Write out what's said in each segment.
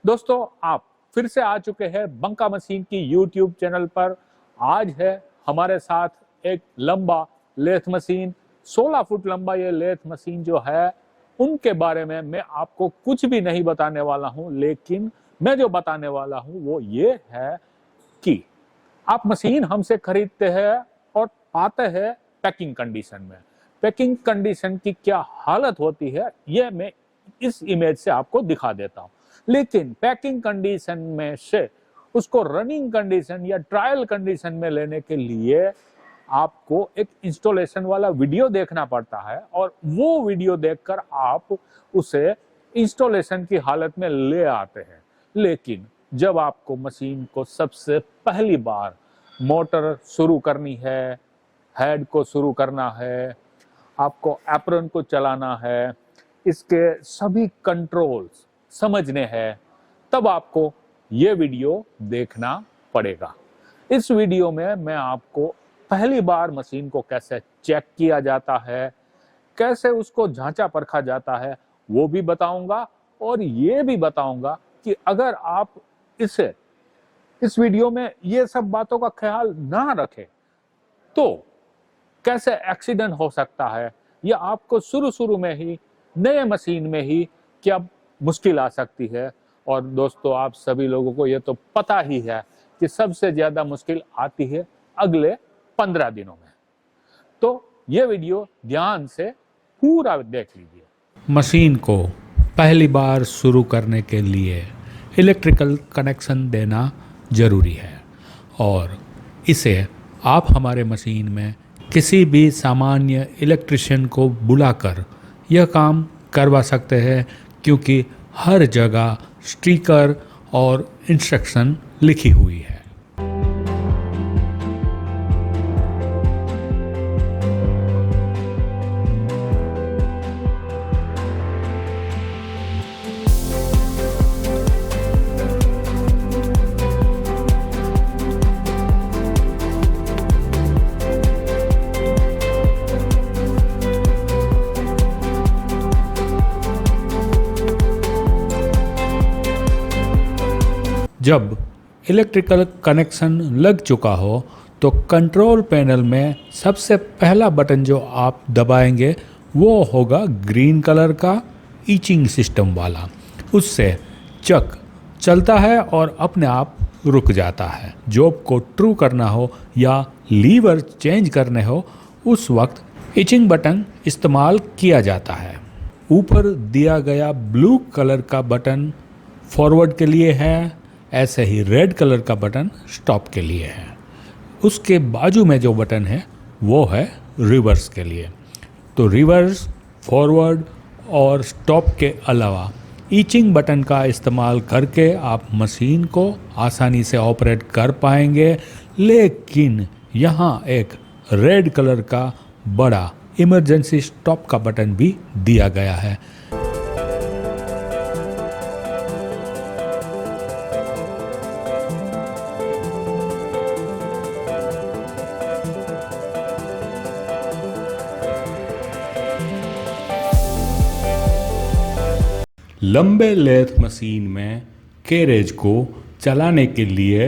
दोस्तों, आप फिर से आ चुके हैं बंका मशीन की यूट्यूब चैनल पर। आज है हमारे साथ एक लंबा लेथ मशीन, 16 फुट लंबा ये लेथ मशीन जो है, उनके बारे में मैं आपको कुछ भी नहीं बताने वाला हूं, लेकिन मैं जो बताने वाला हूं वो ये है कि आप मशीन हमसे खरीदते हैं और आते हैं पैकिंग कंडीशन में। पैकिंग कंडीशन की क्या हालत होती है ये मैं इस इमेज से आपको दिखा देता हूं। लेकिन पैकिंग कंडीशन में से उसको रनिंग कंडीशन या ट्रायल कंडीशन में लेने के लिए आपको एक इंस्टॉलेशन वाला वीडियो देखना पड़ता है, और वो वीडियो देखकर आप उसे इंस्टॉलेशन की हालत में ले आते हैं। लेकिन जब आपको मशीन को सबसे पहली बार मोटर शुरू करनी है, हेड को शुरू करना है, आपको एप्रन को चलाना है, इसके सभी कंट्रोल्स समझने हैं, तब आपको ये वीडियो देखना पड़ेगा। इस वीडियो में मैं आपको पहली बार मशीन को कैसे चेक किया जाता है, कैसे उसको जांचा परखा जाता है, वो भी बताऊंगा। और ये भी बताऊंगा कि अगर आप इस वीडियो में ये सब बातों का ख्याल ना रखें तो कैसे एक्सीडेंट हो सकता है, या आपको शुरू में ही नए मशीन में ही क्या मुश्किल आ सकती है। और दोस्तों, आप सभी लोगों को ये तो पता ही है कि सबसे ज्यादा मुश्किल आती है अगले 15 दिनों में। तो ये वीडियो ध्यान से पूरा देख लीजिए। मशीन को पहली बार शुरू करने के लिए इलेक्ट्रिकल कनेक्शन देना ज़रूरी है, और इसे आप हमारे मशीन में किसी भी सामान्य इलेक्ट्रिशियन को बुलाकर यह काम करवा सकते हैं, क्योंकि हर जगह स्टिकर और इंस्ट्रक्शन लिखी हुई है। जब इलेक्ट्रिकल कनेक्शन लग चुका हो तो कंट्रोल पैनल में सबसे पहला बटन जो आप दबाएंगे वो होगा ग्रीन कलर का ईचिंग सिस्टम वाला। उससे चक चलता है और अपने आप रुक जाता है। जॉब को ट्रू करना हो या लीवर चेंज करने हो, उस वक्त ईचिंग बटन इस्तेमाल किया जाता है। ऊपर दिया गया ब्लू कलर का बटन फॉरवर्ड के लिए है, ऐसे ही रेड कलर का बटन स्टॉप के लिए है। उसके बाजू में जो बटन है वो है रिवर्स के लिए। तो रिवर्स, फॉरवर्ड और स्टॉप के अलावा ईचिंग बटन का इस्तेमाल करके आप मशीन को आसानी से ऑपरेट कर पाएंगे। लेकिन यहाँ एक रेड कलर का बड़ा इमरजेंसी स्टॉप का बटन भी दिया गया है। लंबे लेथ मशीन में कैरेज को चलाने के लिए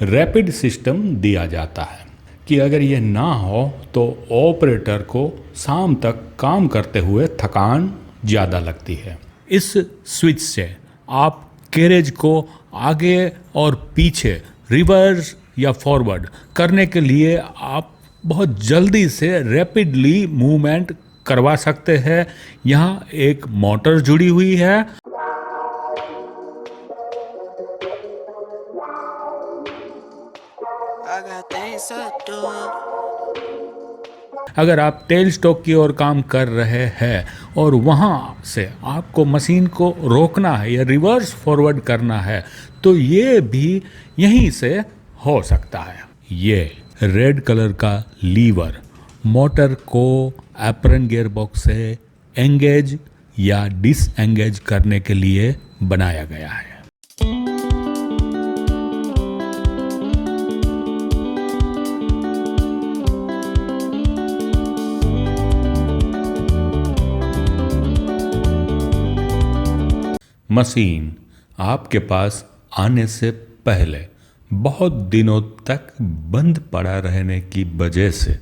रैपिड सिस्टम दिया जाता है कि अगर ये ना हो तो ऑपरेटर को शाम तक काम करते हुए थकान ज़्यादा लगती है। इस स्विच से आप कैरेज को आगे और पीछे, रिवर्स या फॉरवर्ड करने के लिए आप बहुत जल्दी से रैपिडली मूवमेंट करवा सकते हैं। यहाँ एक मोटर जुड़ी हुई है। अगर आप टेल स्टॉक की ओर काम कर रहे हैं और वहाँ से आपको मशीन को रोकना है या रिवर्स फॉरवर्ड करना है, तो ये भी यहीं से हो सकता है। ये रेड कलर का लीवर मोटर को एप्रन गियरबॉक्स से एंगेज या डिसएंगेज करने के लिए बनाया गया है। मशीन आपके पास आने से पहले बहुत दिनों तक बंद पड़ा रहने की वजह से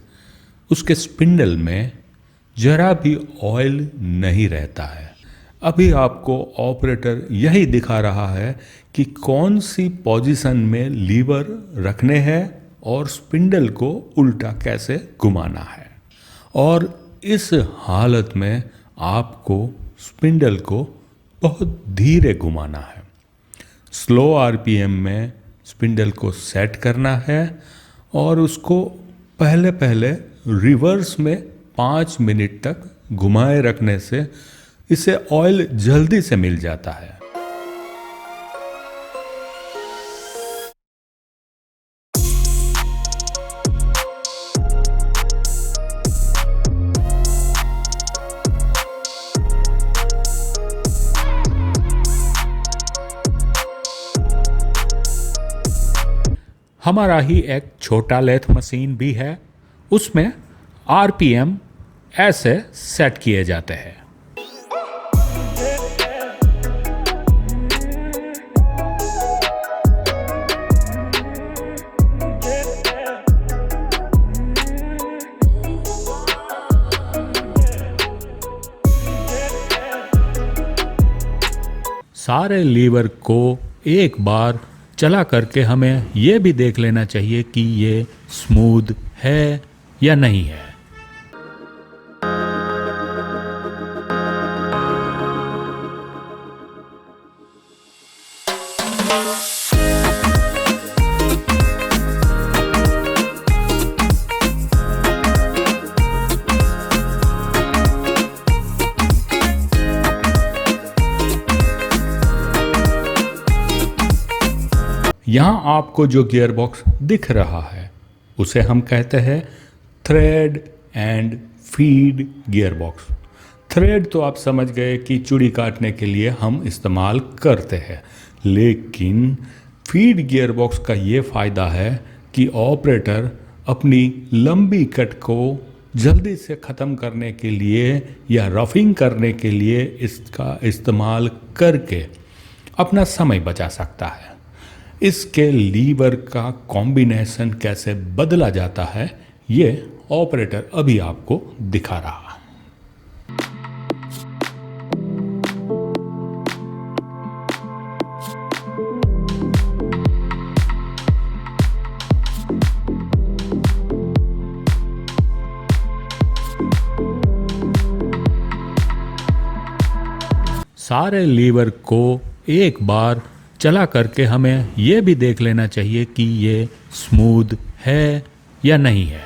उसके स्पिंडल में जरा भी ऑयल नहीं रहता है। अभी आपको ऑपरेटर यही दिखा रहा है कि कौन सी पोजीशन में लीवर रखने हैं और स्पिंडल को उल्टा कैसे घुमाना है। और इस हालत में आपको स्पिंडल को बहुत धीरे घुमाना है। स्लो आरपीएम में स्पिंडल को सेट करना है और उसको पहले पहले रिवर्स में 5 मिनट तक घुमाए रखने से इसे ऑयल जल्दी से मिल जाता है। हमारा ही एक छोटा लेथ मशीन भी है, उसमें आरपीएम ऐसे सेट किए जाते हैं। सारे लीवर को एक बार चला करके हमें यह भी देख लेना चाहिए कि ये स्मूथ है या नहीं है। यहाँ आपको जो गियर बॉक्स दिख रहा है उसे हम कहते हैं thread and feed gear box. Thread तो आप समझ गए कि चूड़ी काटने के लिए हम इस्तेमाल करते हैं, लेकिन फीड गियर बॉक्स का ये फ़ायदा है कि ऑपरेटर अपनी लंबी कट को जल्दी से ख़त्म करने के लिए या रफिंग करने के लिए इसका इस्तेमाल करके अपना समय बचा सकता है। इसके लीवर का कॉम्बिनेशन कैसे बदला जाता है ये ऑपरेटर अभी आपको दिखा रहा है। सारे लीवर को एक बार चला करके हमें यह भी देख लेना चाहिए कि ये स्मूथ है या नहीं है।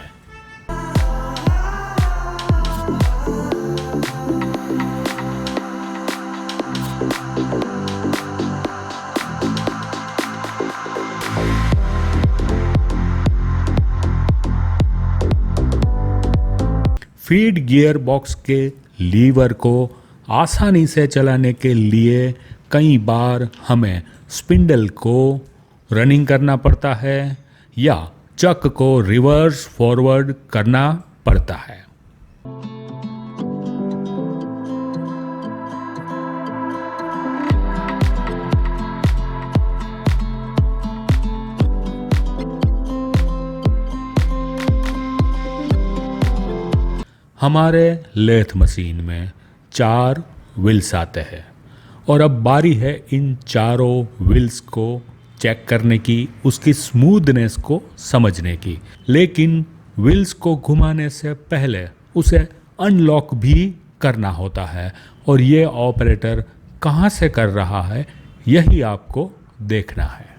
फीड गियर बॉक्स के लीवर को आसानी से चलाने के लिए कई बार हमें स्पिंडल को रनिंग करना पड़ता है या चक को रिवर्स फॉरवर्ड करना पड़ता है। हमारे लेथ मशीन में 4 व्हील्स आते हैं और अब बारी है इन चारों व्हील्स को चेक करने की, उसकी स्मूथनेस को समझने की। लेकिन व्हील्स को घुमाने से पहले उसे अनलॉक भी करना होता है और ये ऑपरेटर कहाँ से कर रहा है यही आपको देखना है।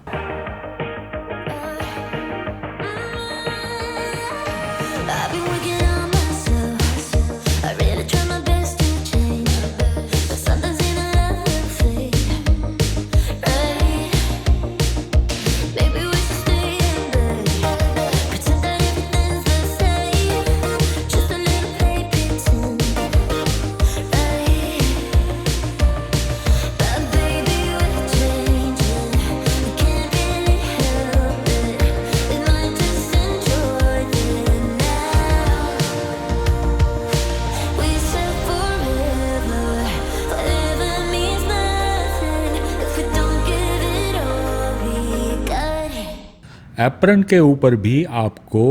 एप्रन के ऊपर भी आपको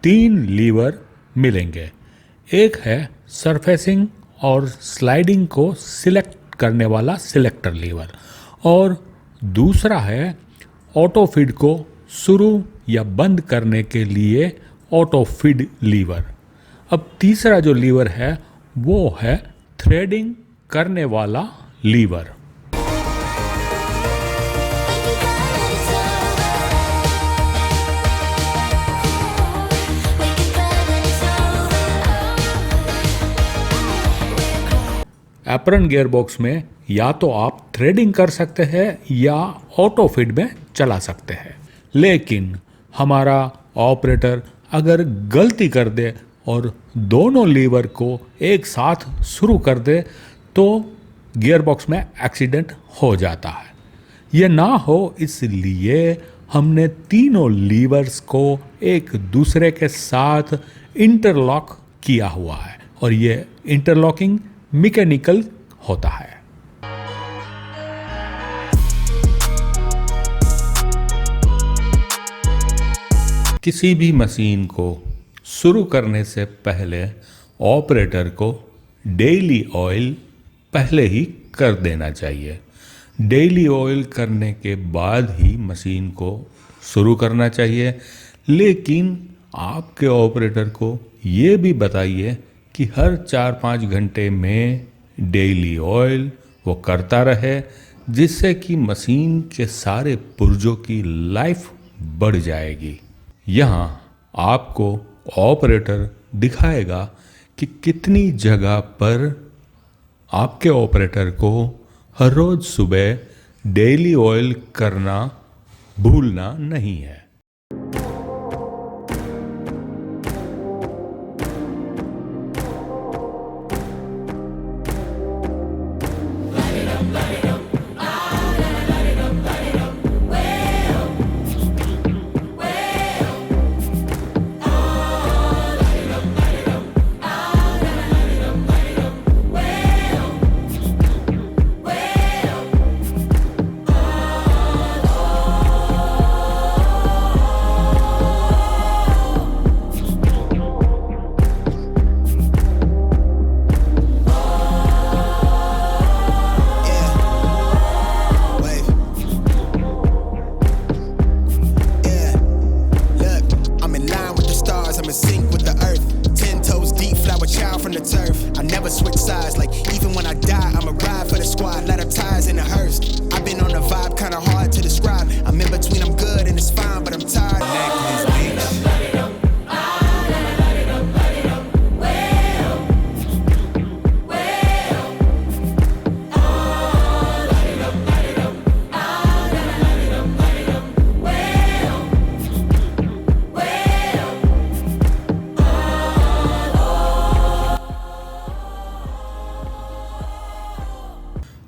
3 लीवर मिलेंगे। एक है सरफेसिंग और स्लाइडिंग को सिलेक्ट करने वाला सिलेक्टर लीवर, और दूसरा है ऑटो फीड को शुरू या बंद करने के लिए ऑटो फीड लीवर। अब तीसरा जो लीवर है वो है थ्रेडिंग करने वाला लीवर। एप्रन गियरबॉक्स में या तो आप थ्रेडिंग कर सकते हैं या ऑटो फीड में चला सकते हैं, लेकिन हमारा ऑपरेटर अगर गलती कर दे और दोनों लीवर को एक साथ शुरू कर दे तो गियरबॉक्स में एक्सीडेंट हो जाता है। यह ना हो इसलिए हमने तीनों लीवर्स को एक दूसरे के साथ इंटरलॉक किया हुआ है, और ये इंटरलॉकिंग मैकेनिकल होता है। किसी भी मशीन को शुरू करने से पहले ऑपरेटर को डेली ऑयल पहले ही कर देना चाहिए। डेली ऑयल करने के बाद ही मशीन को शुरू करना चाहिए, लेकिन आपके ऑपरेटर को ये भी बताइए कि हर 4-5 घंटे में डेली ऑयल वो करता रहे, जिससे कि मशीन के सारे पुर्जों की लाइफ बढ़ जाएगी। यहाँ आपको ऑपरेटर दिखाएगा कि कितनी जगह पर आपके ऑपरेटर को हर रोज सुबह डेली ऑयल करना भूलना नहीं है।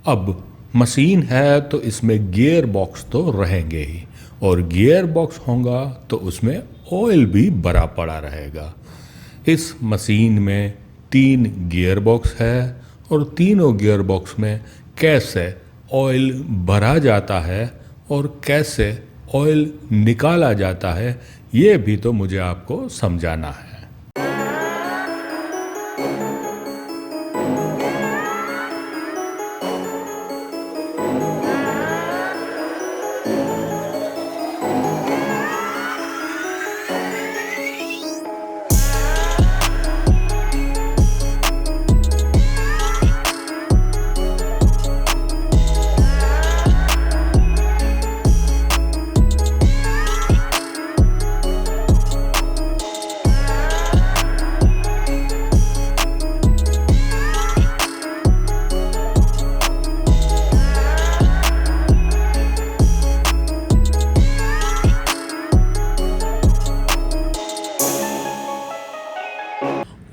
अब मशीन है तो इसमें गियर बॉक्स तो रहेंगे ही, और गियर बॉक्स होगा तो उसमें ऑयल भी भरा पड़ा रहेगा। इस मशीन में 3 गियर बॉक्स है, और तीनों गियर बॉक्स में कैसे ऑयल भरा जाता है और कैसे ऑयल निकाला जाता है ये भी तो मुझे आपको समझाना है।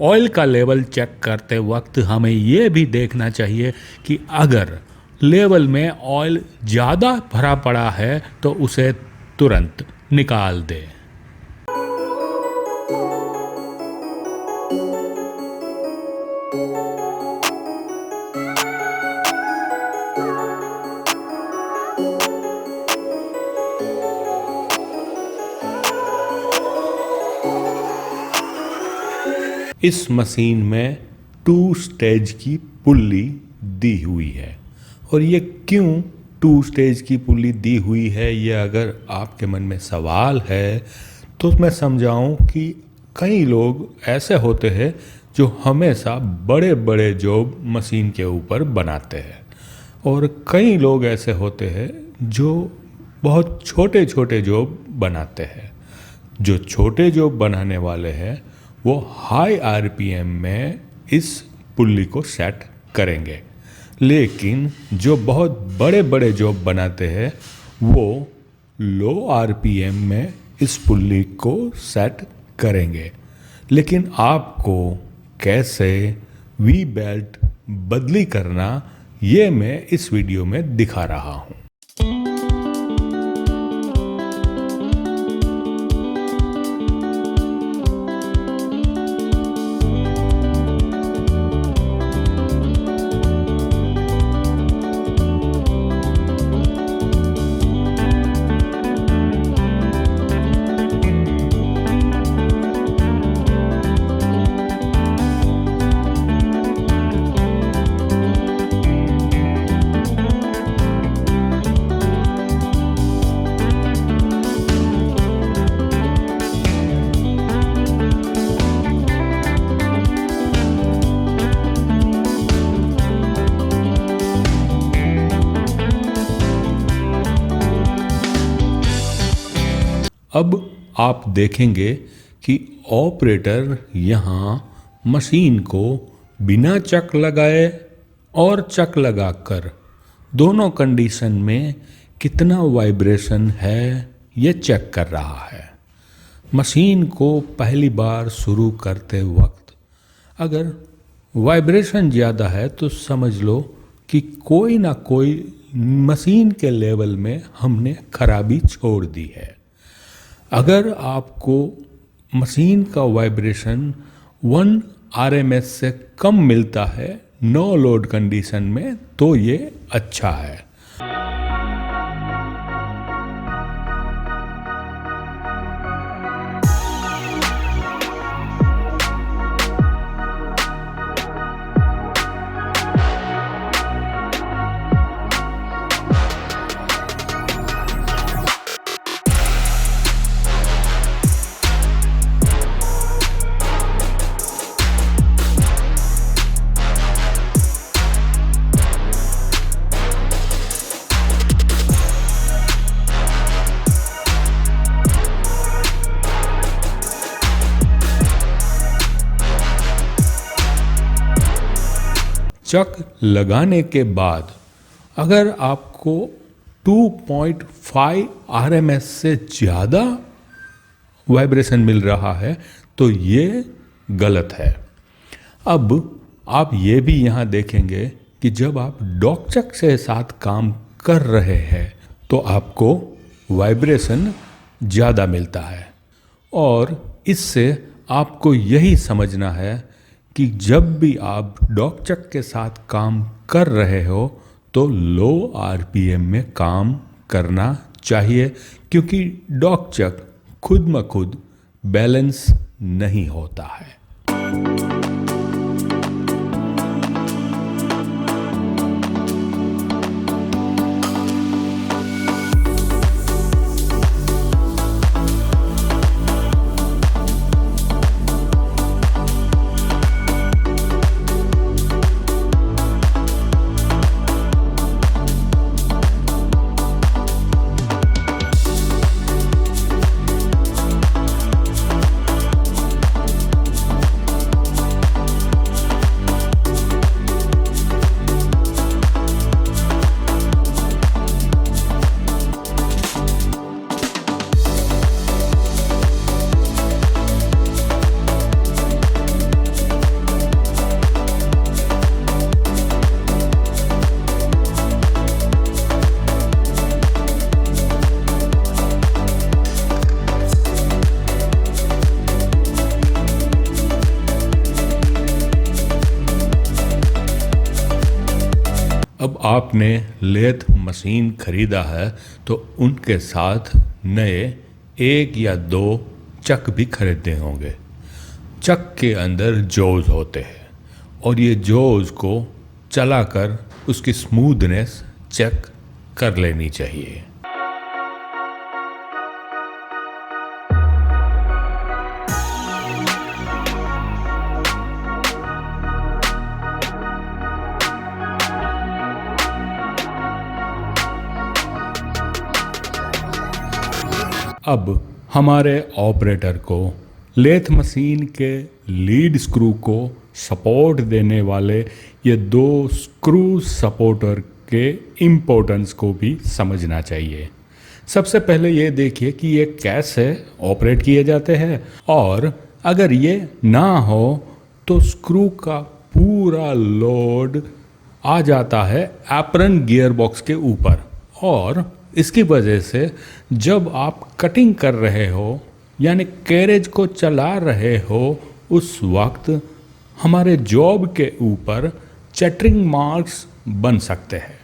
ऑयल का लेवल चेक करते वक्त हमें ये भी देखना चाहिए कि अगर लेवल में ऑयल ज़्यादा भरा पड़ा है तो उसे तुरंत निकाल दें। इस मशीन में 2 स्टेज की पुल्ली दी हुई है। और ये क्यों 2 स्टेज की पुल्ली दी हुई है, ये अगर आपके मन में सवाल है तो मैं समझाऊं कि कई लोग ऐसे होते हैं जो हमेशा बड़े बड़े जॉब मशीन के ऊपर बनाते हैं, और कई लोग ऐसे होते हैं जो बहुत छोटे छोटे जॉब बनाते हैं। जो छोटे जॉब बनाने वाले हैं वो हाई आरपीएम में इस पुल्ली को सेट करेंगे, लेकिन जो बहुत बड़े बड़े जॉब बनाते हैं वो लो आरपीएम में इस पुल्ली को सेट करेंगे। लेकिन आपको कैसे वी बेल्ट बदली करना, ये मैं इस वीडियो में दिखा रहा हूँ। अब आप देखेंगे कि ऑपरेटर यहाँ मशीन को बिना चक लगाए और चक लगाकर दोनों कंडीशन में कितना वाइब्रेशन है ये चेक कर रहा है। मशीन को पहली बार शुरू करते वक्त अगर वाइब्रेशन ज़्यादा है तो समझ लो कि कोई ना कोई मशीन के लेवल में हमने खराबी छोड़ दी है। अगर आपको मशीन का वाइब्रेशन 1 आरएमएस से कम मिलता है नो लोड कंडीशन में तो ये अच्छा है। चक लगाने के बाद अगर आपको 2.5 आरएमएस से ज़्यादा वाइब्रेशन मिल रहा है तो ये गलत है। अब आप ये भी यहाँ देखेंगे कि जब आप डॉकचक से साथ काम कर रहे हैं तो आपको वाइब्रेशन ज़्यादा मिलता है, और इससे आपको यही समझना है कि जब भी आप डॉकचक के साथ काम कर रहे हो तो लो आरपीएम में काम करना चाहिए, क्योंकि डॉकचक खुद ब खुद बैलेंस नहीं होता है। अब आपने लेथ मशीन खरीदा है तो उनके साथ नए 1 या 2 चक भी खरीदे होंगे। चक के अंदर जोज होते हैं और ये जोज को चलाकर उसकी स्मूथनेस चेक कर लेनी चाहिए। अब हमारे ऑपरेटर को लेथ मशीन के लीड स्क्रू को सपोर्ट देने वाले ये दो स्क्रू सपोर्टर के इम्पोर्टेंस को भी समझना चाहिए। सबसे पहले ये देखिए कि ये कैसे ऑपरेट किए जाते हैं, और अगर ये ना हो तो स्क्रू का पूरा लोड आ जाता है एप्रन गियर बॉक्स के ऊपर, और इसकी वजह से जब आप कटिंग कर रहे हो यानी कैरेज को चला रहे हो उस वक्त हमारे जॉब के ऊपर चटरिंग मार्क्स बन सकते हैं।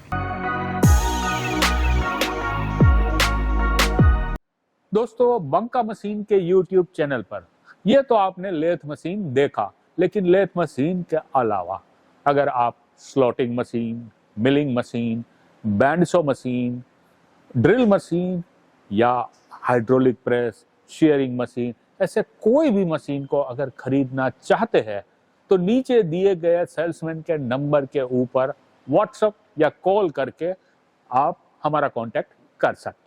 दोस्तों, बंका मशीन के YouTube चैनल पर ये तो आपने लेथ मशीन देखा, लेकिन लेथ मशीन के अलावा अगर आप slotting machine, milling machine, bandsaw machine, drill machine या हाइड्रोलिक प्रेस, शेयरिंग मशीन, ऐसे कोई भी मशीन को अगर खरीदना चाहते हैं तो नीचे दिए गए सेल्समैन के नंबर के ऊपर व्हाट्सएप या कॉल करके आप हमारा कांटेक्ट कर सकते हैं।